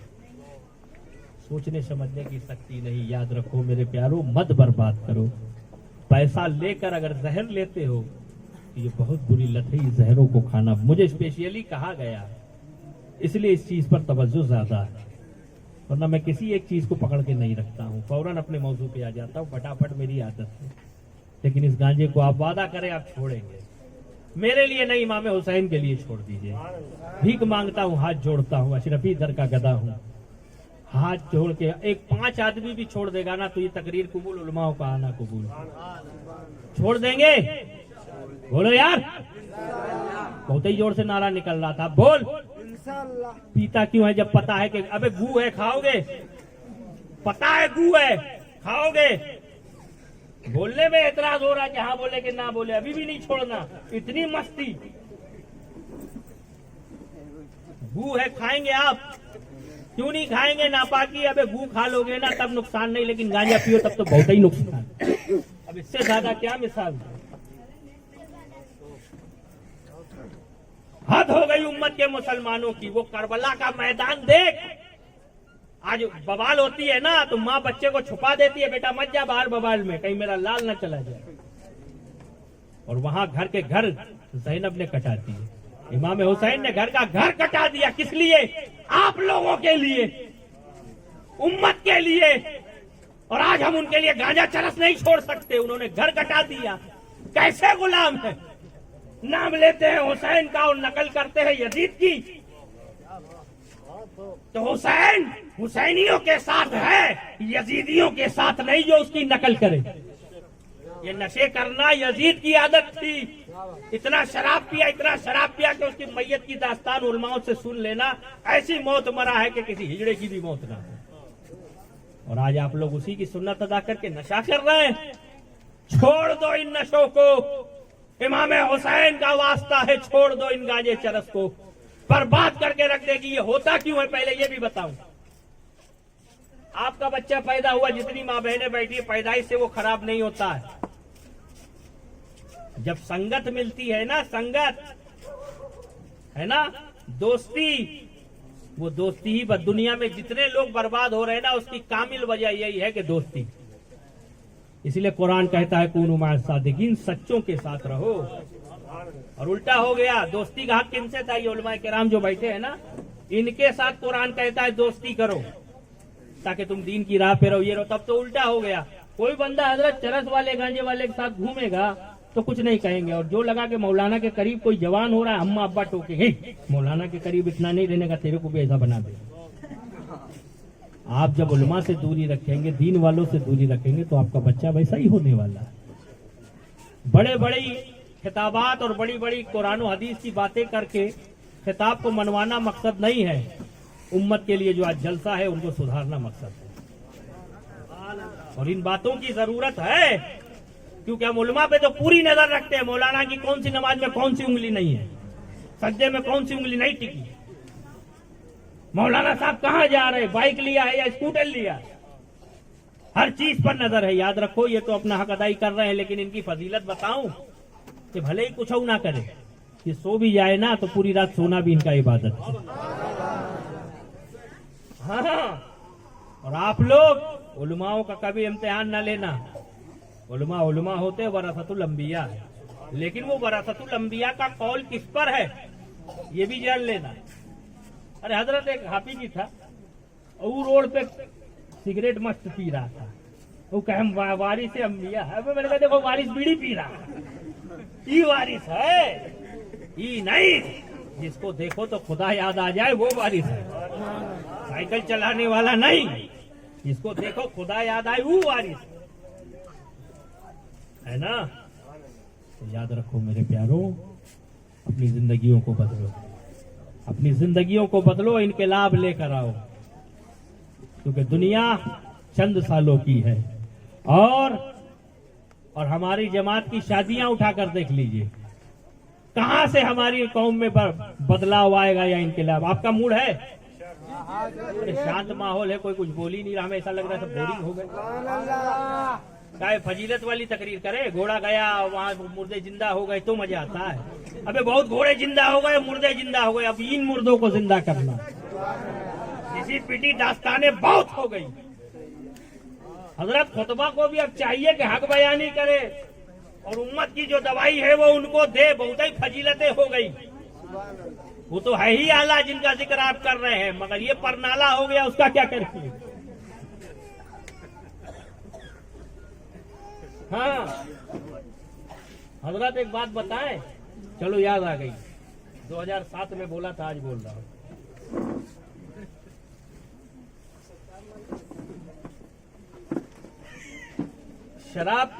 सोचने समझने की शक्ति नहीं। याद रखो मेरे प्यारो, मत बर्बाद करो। पैसा लेकर अगर जहर लेते हो तो ये बहुत बुरी लत है, जहरों को खाना। मुझे स्पेशली कहा गया, इसलिए इस चीज पर तवज्जो ज्यादा है, वरना मैं किसी एक चीज को पकड़ के नहीं रखता हूँ, फौरन अपने मौजू पे आ जाता हूँ, फटाफट मेरी आदत है। लेकिन इस गांजे को आप वादा करें आप छोड़ेंगे, मेरे लिए नहीं, इमाम हुसैन के लिए छोड़ दीजिए। भीख मांगता हूँ, हाथ जोड़ता हूँ, अशरफी दर का गदा हूँ, हाथ जोड़ के। एक 5 आदमी भी छोड़ देगा ना तो ये तकरीर कबूल, उलमाओं का आना कबूल। छोड़ देंगे? बोलो यार, बहुत ही जोर से नारा निकल रहा था, बोल। पीता क्यों है जब पता है कि अबे गू है, खाओगे? पता है गू है, खाओगे? बोलने में एतराज हो रहा है कि हाँ बोले कि ना बोले, अभी भी नहीं छोड़ना, इतनी मस्ती। गू है, खाएंगे आप? क्यों नहीं खाएंगे? नापाकी। अबे गू खा लोगे ना तब नुकसान नहीं, लेकिन गांजा पियो तब तो बहुत ही नुकसान। अब इससे ज्यादा क्या मिसाल? हद हो गई उम्मत के मुसलमानों की। वो करबला का मैदान देख, आज बवाल होती है ना तो माँ बच्चे को छुपा देती है, बेटा मत जा बाहर बवाल में, कहीं मेरा लाल न चला जाए। और वहां घर के घर ज़ैनब ने कटा दिए, इमाम हुसैन ने घर का घर कटा दिया। किस लिए? आप लोगों के लिए, उम्मत के लिए। और आज हम उनके लिए गांजा चरस नहीं छोड़ सकते, उन्होंने घर कटा दिया। कैसे गुलाम है? नाम लेते हैं हुसैन का और नकल करते हैं यजीद की। तो हुसैन हुसैनियों के साथ है, यजीदियों के साथ नहीं जो उसकी नकल करे। ये नशे करना यजीद की आदत थी। इतना शराब पिया कि उसकी मैयत की दास्तान उलमाओं से सुन लेना, ऐसी मौत मरा है कि किसी हिजड़े की भी मौत ना हो। और आज आप लोग उसी की सुन्नत अदा करके नशा कर रहे हैं। छोड़ दो इन नशों को, इमाम हुसैन का वास्ता है, छोड़ दो इन गांजे चरस को, बर्बाद करके रख देगी। ये होता क्यों है पहले ये भी बताऊं। आपका बच्चा पैदा हुआ, जितनी माँ बहनें बैठी है, पैदाइश से वो खराब नहीं होता है। जब संगत मिलती है ना, संगत है ना, दोस्ती, वो दोस्ती ही दुनिया में जितने लोग बर्बाद हो रहे हैं ना, उसकी कामिल वजह यही है कि दोस्ती। इसलिए कुरान कहता है कूनू माअ सादिकीन, सच्चों के साथ रहो। और उल्टा हो गया, दोस्ती का हक किनसे था? ये उलमाए किराम जो बैठे हैं ना, इनके साथ कुरान कहता है दोस्ती करो ताकि तुम दीन की राह पे रहो, ये रहो। तब तो उल्टा हो गया। कोई बंदा हजरत चरस वाले गांजे वाले के साथ घूमेगा तो कुछ नहीं कहेंगे, और जो लगा के मौलाना के करीब कोई जवान हो रहा है, अम्मा अब्बा टोके, हे मौलाना के करीब इतना नहीं रहने का, तेरे को भी ऐसा बना दे। आप जब उलमा से दूरी रखेंगे, दीन वालों से दूरी रखेंगे, तो आपका बच्चा वैसा ही होने वाला है। बड़े बड़े खिताबात और बड़ी बड़ी कुरान और हदीस की बातें करके खिताब को मनवाना मकसद नहीं है। उम्मत के लिए जो आज जलसा है, उनको सुधारना मकसद है। और इन बातों की जरूरत है, क्योंकि हम उलमा पे तो पूरी नजर रखते हैं। मौलाना की कौन सी नमाज में कौन सी उंगली नहीं है, सज्जे में कौन सी उंगली नहीं टिकी, मौलाना साहब कहाँ जा रहे, बाइक लिया है या स्कूटर लिया, हर चीज पर नजर है। याद रखो, ये तो अपना हक अदाई कर रहे हैं, लेकिन इनकी फजीलत बताऊं कि भले ही कुछ ना करे, ये सो भी जाए ना तो पूरी रात सोना भी इनका इबादत है। हाँ, और आप लोग उलमाओं का कभी इम्तिहान न लेना। उलमा होते वरासतुल अंबिया है, लेकिन वो वरासतुल अंबिया का कौल किस पर है ये भी जान लेना। अरे हजरत एक हाफिजी था, वो रोड पे सिगरेट मस्त पी रहा था। वो कहे वारिस अंबिया है। मैंने कहा देखो, वारिस बीड़ी पी रहा है, ये वारिस है, ये नहीं। जिसको देखो तो खुदा याद आ जाए वो वारिस है, साइकिल चलाने वाला नहीं। जिसको देखो खुदा याद आए वो वारिस है ना। तो याद रखो मेरे प्यारों, अपनी जिंदगियों को बदलो, अपनी जिंदगियों को बदलो, इनके लाभ लेकर आओ, क्योंकि दुनिया चंद सालों की है। और हमारी जमात की शादियां उठाकर देख लीजिए, कहां से हमारी कौम में बदलाव आएगा या इनकलाब। आपका मूड है? अरे शांत माहौल है, कोई कुछ बोल ही नहीं रहा, हमें ऐसा लग रहा है सब बोरिंग हो गए। चाहे फजीलत वाली तकरीर करे, घोड़ा गया वहां मुर्दे जिंदा हो गए तो मजा आता है। अबे बहुत घोड़े जिंदा हो गए, मुर्दे जिंदा हो गए, अब इन मुर्दों को जिंदा करना, इसी पीटी दास्ताने बहुत हो गई। हजरत खुतबा को भी अब चाहिए कि हक बयानी करे, और उम्मत की जो दवाई है वो उनको दे। बहुत ही फजीलतें हो गई, वो तो है ही आला जिनका जिक्र आप कर रहे हैं, मगर ये परनाला हो गया, उसका क्या करें। हाँ हजरत एक बात बताएं, चलो याद आ गई, 2007 में बोला था, आज बोल रहा हूं। शराब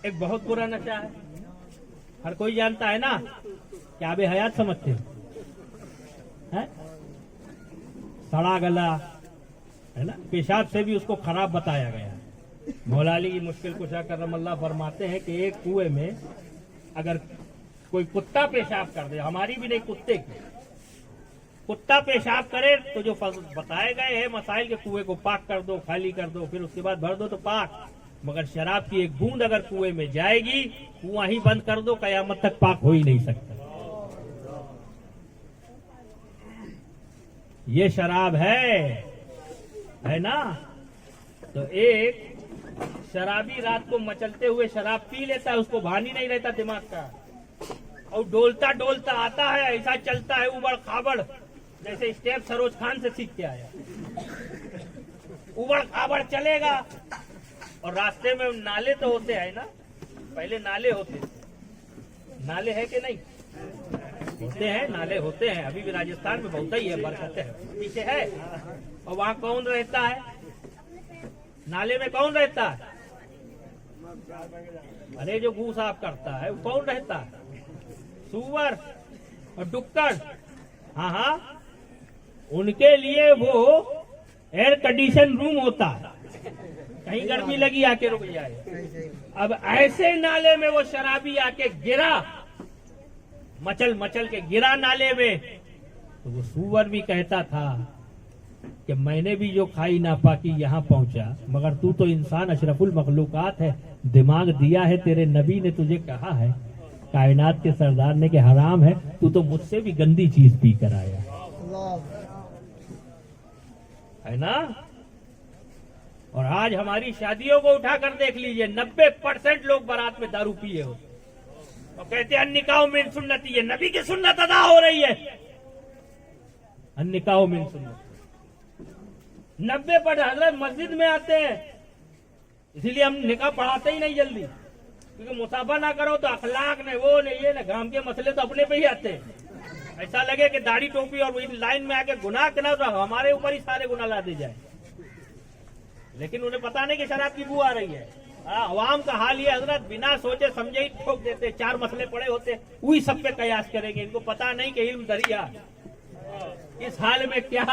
एक बहुत बुरा नशा है, हर कोई जानता है ना। क्या बे हयात समझते हैं? सड़ा गला है ना, पेशाब से भी उसको खराब बताया गया। मौला अली की मुश्किल कुशा करमल्लाह फरमाते हैं कि एक कुएं में अगर कोई कुत्ता पेशाब कर दे, हमारी भी नहीं कुत्ते की, कुत्ता पेशाब करे तो जो बताए गए हैं मसाइल के, कुएं को पाक कर दो, खाली कर दो, फिर उसके बाद भर दो तो पाक। मगर शराब की एक बूंद अगर कुएं में जाएगी, कुआं ही बंद कर दो, कयामत तक पाक हो ही नहीं सकता। ये शराब है ना। तो एक शराबी रात को मचलते हुए शराब पी लेता है, उसको भान ही नहीं रहता दिमाग का, और डोलता डोलता आता है, ऐसा चलता है उबड़ खाबड़, जैसे स्टेप सरोज खान से सीख के आया। उबड़ खाबड़ चलेगा, और रास्ते में नाले तो होते हैं ना, पहले नाले होते, नाले है कि नहीं? होते हैं, नाले होते हैं, अभी भी राजस्थान में बहुत ही है, बरकत है, पीछे है। और वहाँ कौन रहता है? नाले में कौन रहता है? अरे जो गू साफ करता है वो कौन रहता है? सूअर और डुक्कर। हाँ हाँ, उनके लिए वो एयर कंडीशन रूम होता है, कहीं गर्मी लगी आके रुक जाए। अब ऐसे नाले में वो शराबी आके गिरा, मचल मचल के गिरा नाले में, तो वो सूअर भी कहता था कि मैंने भी जो खाई नापाकी यहाँ पहुंचा, मगर तू तो इंसान अशरफुल मखलूकात है, दिमाग दिया है तेरे नबी ने, तुझे कहा है कायनात के सरदार ने कि हराम है, तू तो मुझसे भी गंदी चीज पी कर आया है ना। और आज हमारी शादियों को उठाकर देख लीजिए, 90% लोग बारात में दारू पिए हो और कहते हैं अन्निकाह मिन सुन्नती, है नबी की सुन्नत अदा हो रही है। अन्निकाह मिन सुन्नत 90% हजरत मस्जिद में आते हैं, इसीलिए हम निकाह पढ़ाते ही नहीं जल्दी, क्योंकि मुसाफा ना करो तो अखलाक ने वो नहीं ये ना, गांव के मसले तो अपने पे ही आते हैं। ऐसा लगे कि दाढ़ी टोपी और वही लाइन में आके गुनाह करना तो हमारे ऊपर ही सारे गुनाह ला दी जाए, लेकिन उन्हें पता नहीं कि शराब की बू आ रही है। अवाम का हाल ये हजरत, बिना सोचे समझे ही ठोक देते, 4 मसले पड़े होते वही सब पे कयास करेंगे, इनको पता नहीं कि इल्म दरिया इस हाल में क्या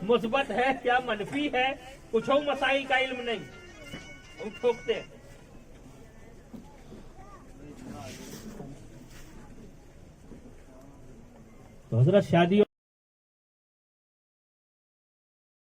मुस्बत है क्या मनफी है, कुछ मसाइल का इल्म नहीं, वो ठोकते। तो हजरत शादी